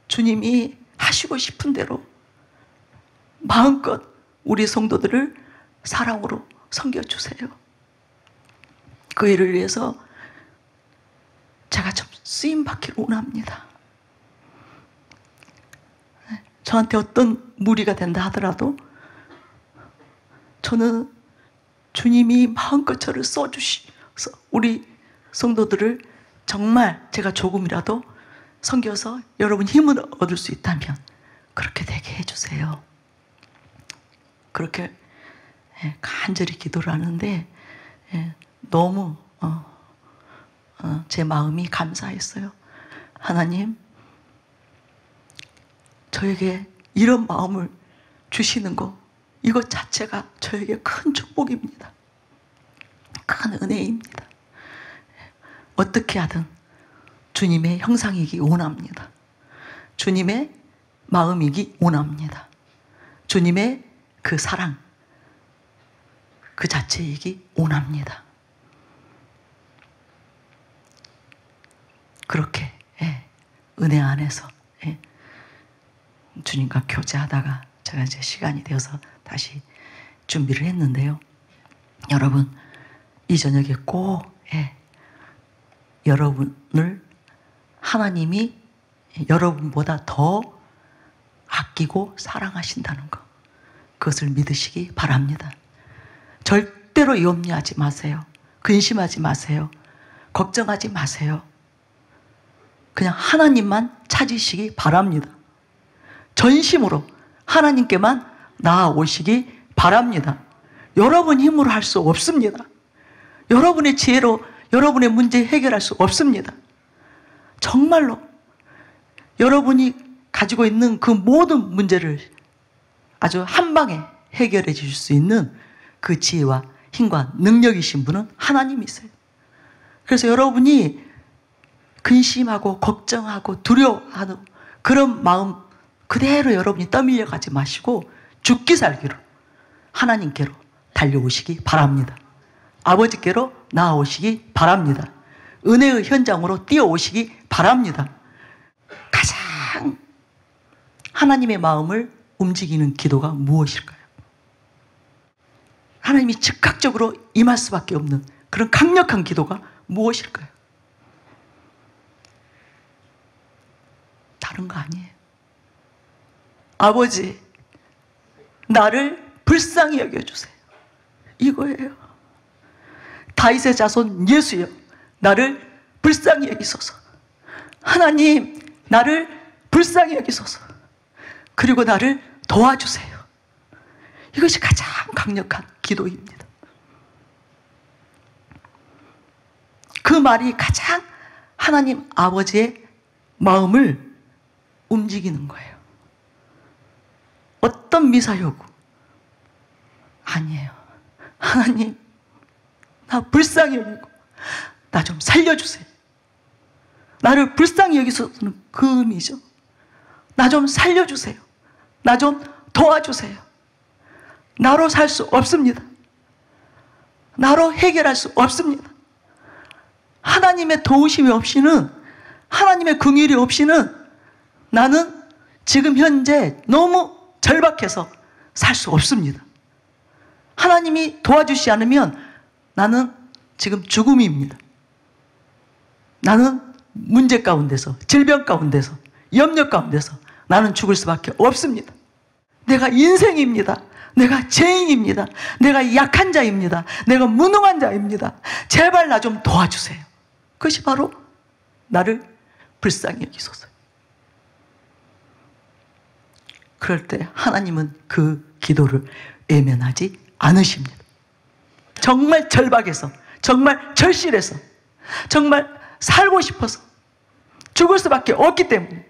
Speaker 3: 주님이 하시고 싶은 대로 마음껏 우리 성도들을 사랑으로 섬겨주세요. 그 일을 위해서 제가 좀 쓰임받기를 원합니다. 저한테 어떤 무리가 된다 하더라도 저는 주님이 마음껏 저를 써주셔서 우리 성도들을 정말 제가 조금이라도 섬겨서 여러분 힘을 얻을 수 있다면 그렇게 되게 해주세요. 그렇게 간절히 기도를 하는데 너무 제 마음이 감사했어요. 하나님, 저에게 이런 마음을 주시는 거, 이것 자체가 저에게 큰 축복입니다. 거창한 은혜입니다. 어떻게 하든 주님의 형상이기 원합니다. 주님의 마음이기 원합니다. 주님의 그 사랑 그 자체이기 원합니다. 그렇게 은혜 안에서 주님과 교제하다가 제가 이제 시간이 되어서 다시 준비를 했는데요. 여러분 이 저녁에 꼭 여러분을 하나님이 여러분보다 더 아끼고 사랑하신다는 것, 그것을 믿으시기 바랍니다. 절대로 염려하지 마세요. 근심하지 마세요. 걱정하지 마세요. 그냥 하나님만 찾으시기 바랍니다. 전심으로 하나님께만 나아오시기 바랍니다. 여러분 힘으로 할 수 없습니다. 여러분의 지혜로 여러분의 문제 해결할 수 없습니다. 정말로 여러분이 가지고 있는 그 모든 문제를 아주 한 방에 해결해 주실 수 있는 그 지혜와 힘과 능력이신 분은 하나님이세요. 그래서 여러분이 근심하고 걱정하고 두려워하는 그런 마음 그대로 여러분이 떠밀려 가지 마시고 죽기 살기로 하나님께로 달려오시기 바랍니다. 아버지께로 나아오시기 바랍니다. 은혜의 현장으로 뛰어오시기 바랍니다. 가장 하나님의 마음을 움직이는 기도가 무엇일까요? 하나님이 즉각적으로 임할 수밖에 없는 그런 강력한 기도가 무엇일까요? 다른 거 아니에요. 아버지, 나를 불쌍히 여겨주세요. 이거예요. 다윗의 자손 예수여, 나를 불쌍히 여기소서. 하나님, 나를 불쌍히 여기소서. 그리고 나를 도와주세요. 이것이 가장 강력한 기도입니다. 그 말이 가장 하나님 아버지의 마음을 움직이는 거예요. 어떤 미사여구 아니에요. 하나님, 나 불쌍히 여기고 나 좀 살려주세요. 나를 불쌍히 여기서는 그 의미죠. 나 좀 살려주세요. 나 좀 도와주세요. 나로 살 수 없습니다. 나로 해결할 수 없습니다. 하나님의 도우심이 없이는, 하나님의 긍휼이 없이는 나는 지금 현재 너무 절박해서 살 수 없습니다. 하나님이 도와주시지 않으면 나는 지금 죽음입니다. 나는 문제 가운데서, 질병 가운데서, 염려 가운데서 나는 죽을 수밖에 없습니다. 내가 인생입니다. 내가 죄인입니다. 내가 약한 자입니다. 내가 무능한 자입니다. 제발 나 좀 도와주세요. 그것이 바로 나를 불쌍히 여기소서. 그럴 때 하나님은 그 기도를 외면하지 않으십니다. 정말 절박해서, 정말 절실해서, 정말 살고 싶어서 죽을 수밖에 없기 때문에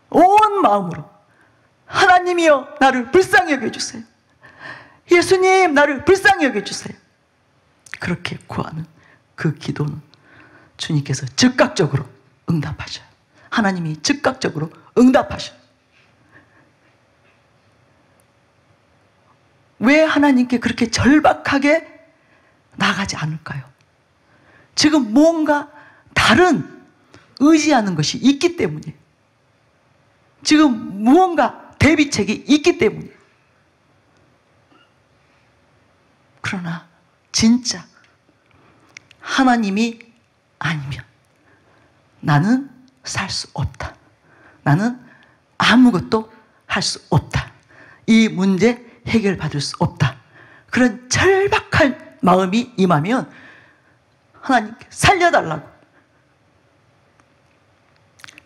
Speaker 3: 온 마음으로 하나님이여 나를 불쌍히 여겨주세요. 예수님 나를 불쌍히 여겨주세요. 그렇게 구하는 그 기도는 주님께서 즉각적으로 응답하셔요. 하나님이 즉각적으로 응답하셔요. 왜 하나님께 그렇게 절박하게 나가지 않을까요? 지금 뭔가 다른 의지하는 것이 있기 때문이에요. 지금 무언가 대비책이 있기 때문이에요. 그러나 진짜 하나님이 아니면 나는 살 수 없다. 나는 아무것도 할 수 없다. 이 문제 해결받을 수 없다. 그런 절박한 마음이 임하면 하나님께 살려달라고.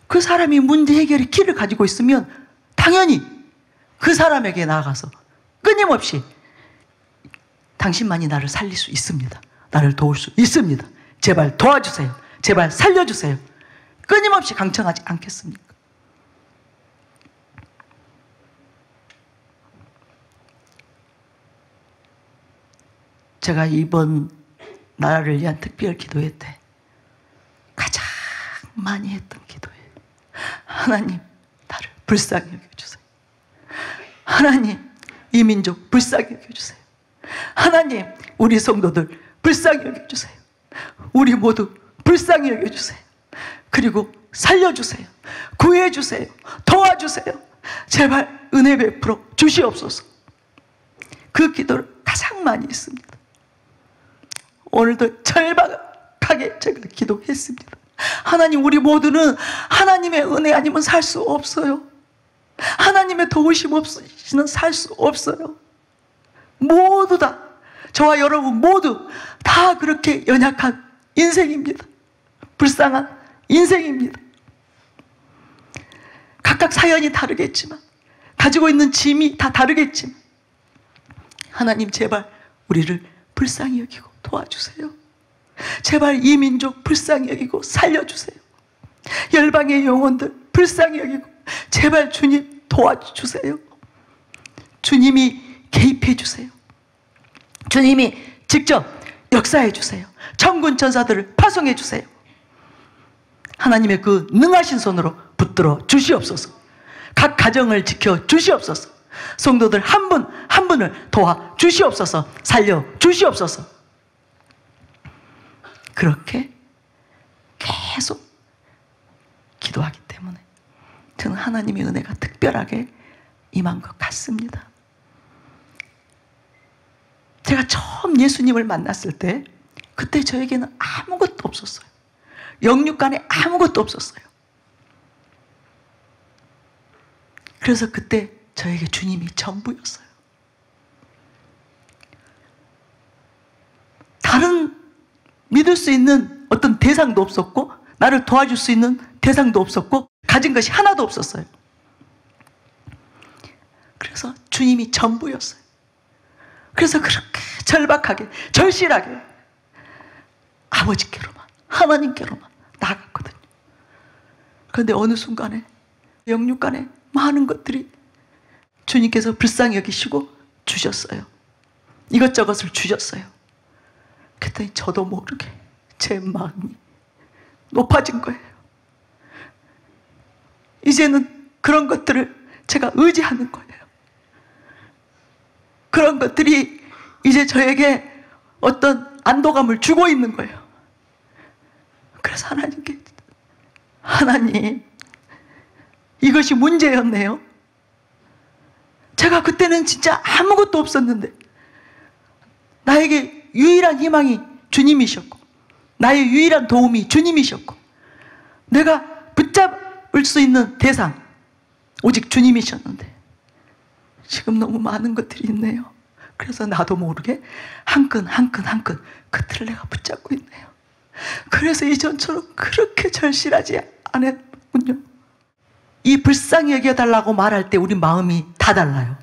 Speaker 3: 그 사람이 문제 해결의 길을 가지고 있으면 당연히 그 사람에게 나아가서 끊임없이 당신만이 나를 살릴 수 있습니다. 나를 도울 수 있습니다. 제발 도와주세요. 제발 살려주세요. 끊임없이 강청하지 않겠습니까? 제가 이번 나라를 위한 특별 기도했대. 가장 많이 했던 기도예요. 하나님, 나를 불쌍히 여겨주세요. 하나님, 이 민족 불쌍히 여겨주세요. 하나님, 우리 성도들 불쌍히 여겨주세요. 우리 모두 불쌍히 여겨주세요. 그리고 살려주세요. 구해주세요. 도와주세요. 제발 은혜 베풀어 주시옵소서. 그 기도를 가장 많이 했습니다. 오늘도 절박하게 제가 기도했습니다. 하나님, 우리 모두는 하나님의 은혜 아니면 살 수 없어요. 하나님의 도우심 없이는 살 수 없어요. 모두 다, 저와 여러분 모두 다 그렇게 연약한 인생입니다. 불쌍한 인생입니다. 각각 사연이 다르겠지만, 가지고 있는 짐이 다 다르겠지만, 하나님 제발 우리를 불쌍히 여기고 도와주세요. 제발 이 민족 불쌍히 여기고 살려주세요. 열방의 영혼들 불쌍히 여기고 제발 주님 도와주세요. 주님이 개입해 주세요. 주님이 직접 역사해 주세요. 천군 천사들을 파송해 주세요. 하나님의 그 능하신 손으로 붙들어 주시옵소서. 각 가정을 지켜 주시옵소서. 성도들 한 분 한 분을 도와 주시옵소서. 살려 주시옵소서. 그렇게 계속 기도하기 때문에 저는 하나님의 은혜가 특별하게 임한 것 같습니다. 제가 처음 예수님을 만났을 때 그때 저에게는 아무것도 없었어요. 영육간에 아무것도 없었어요. 그래서 그때 저에게 주님이 전부였어요. 다른 믿을 수 있는 어떤 대상도 없었고, 나를 도와줄 수 있는 대상도 없었고, 가진 것이 하나도 없었어요. 그래서 주님이 전부였어요. 그래서 그렇게 절박하게, 절실하게 아버지께로만, 하나님께로만 나아갔거든요. 그런데 어느 순간에 영육간에 많은 것들이 주님께서 불쌍히 여기시고 주셨어요. 이것저것을 주셨어요. 그랬더니 저도 모르게 제 마음이 높아진 거예요. 이제는 그런 것들을 제가 의지하는 거예요. 그런 것들이 이제 저에게 어떤 안도감을 주고 있는 거예요. 그래서 하나님께, 하나님, 이것이 문제였네요. 제가 그때는 진짜 아무것도 없었는데 나에게 유일한 희망이 주님이셨고, 나의 유일한 도움이 주님이셨고, 내가 붙잡을 수 있는 대상 오직 주님이셨는데 지금 너무 많은 것들이 있네요. 그래서 나도 모르게 한 끈 한 끈 한 끈 그 틀을 내가 붙잡고 있네요. 그래서 이전처럼 그렇게 절실하지 않았군요. 이 불쌍히 여겨달라고 말할 때 우리 마음이 다 달라요.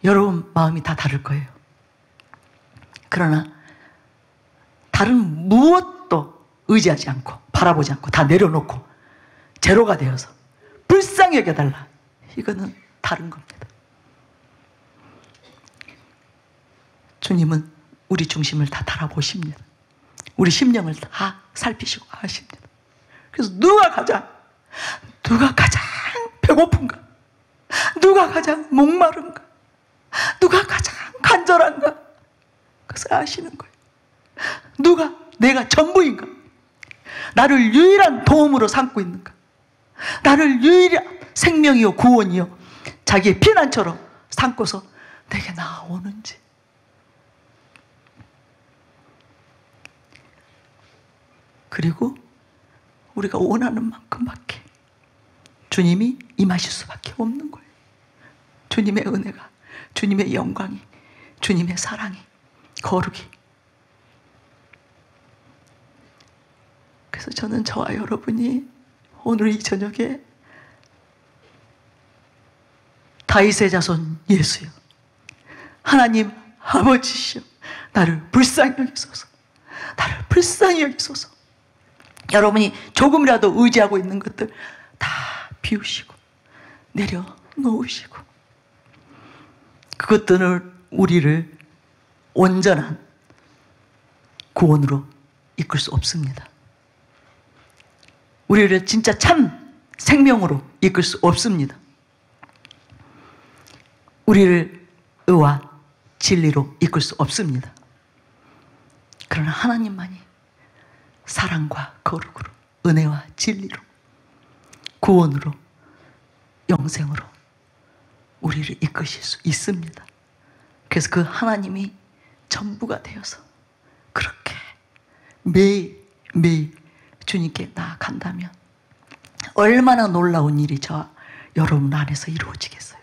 Speaker 3: 여러분 마음이 다 다를 거예요. 그러나 다른 무엇도 의지하지 않고 바라보지 않고 다 내려놓고 제로가 되어서 불쌍히 여겨달라, 이거는 다른 겁니다. 주님은 우리 중심을 다 달아보십니다. 우리 심령을 다 살피시고 아십니다. 그래서 누가 가장 배고픈가, 누가 가장 목마른가, 누가 가장 간절한가, 그것을 아시는 거예요. 누가 내가 전부인가, 나를 유일한 도움으로 삼고 있는가, 나를 유일한 생명이요 구원이요 자기의 피난처로 삼고서 내게 나오는지. 그리고 우리가 원하는 만큼밖에 주님이 임하실 수밖에 없는 거예요. 주님의 은혜가, 주님의 영광이, 주님의 사랑이, 거룩이. 그래서 저는 저와 여러분이 오늘 이 저녁에 다윗의 자손 예수여, 하나님 아버지시여, 나를 불쌍히 여기소서, 나를 불쌍히 여기소서. 여러분이 조금이라도 의지하고 있는 것들 다 비우시고 내려놓으시고, 그것들을 우리를 온전한 구원으로 이끌 수 없습니다. 우리를 진짜 참 생명으로 이끌 수 없습니다. 우리를 의와 진리로 이끌 수 없습니다. 그러나 하나님만이 사랑과 거룩으로, 은혜와 진리로, 구원으로, 영생으로 우리를 이끄실 수 있습니다. 그래서 그 하나님이 전부가 되어서 그렇게 매일매일 주님께 나아간다면 얼마나 놀라운 일이 저와 여러분 안에서 이루어지겠어요.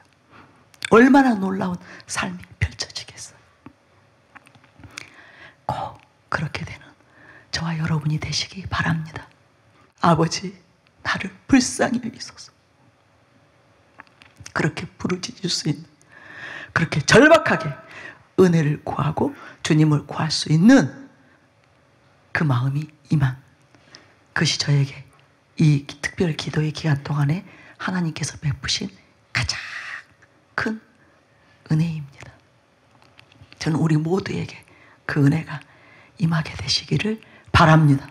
Speaker 3: 얼마나 놀라운 삶이 펼쳐지겠어요. 꼭 그렇게 되는 저와 여러분이 되시기 바랍니다. 아버지, 나를 불쌍히 여기소서. 그렇게 부르짖을 수 있는, 그렇게 절박하게 은혜를 구하고 주님을 구할 수 있는 그 마음이 임한 그것이 저에게 이 특별 기도의 기간 동안에 하나님께서 베푸신 가장 큰 은혜입니다. 저는 우리 모두에게 그 은혜가 임하게 되시기를 바랍니다.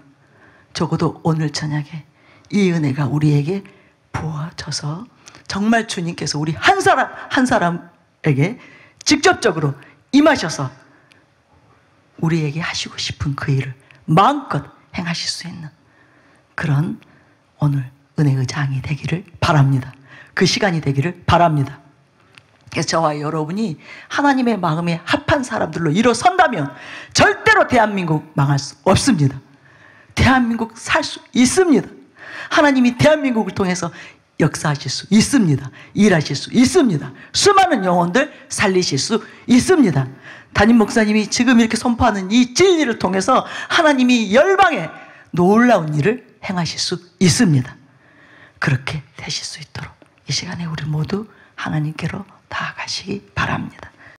Speaker 3: 적어도 오늘 저녁에 이 은혜가 우리에게 부어져서 정말 주님께서 우리 한 사람 한 사람에게 직접적으로 임하셔서 우리에게 하시고 싶은 그 일을 마음껏 행하실 수 있는 그런 오늘 은혜의 장이 되기를 바랍니다. 그 시간이 되기를 바랍니다. 그래서 저와 여러분이 하나님의 마음에 합한 사람들로 일어선다면 절대로 대한민국 망할 수 없습니다. 대한민국 살 수 있습니다. 하나님이 대한민국을 통해서 역사하실 수 있습니다. 일하실 수 있습니다. 수많은 영혼들 살리실 수 있습니다. 담임 목사님이 지금 이렇게 선포하는 이 진리를 통해서 하나님이 열방에 놀라운 일을 행하실 수 있습니다. 그렇게 되실 수 있도록 이 시간에 우리 모두 하나님께로 나아가시기 바랍니다.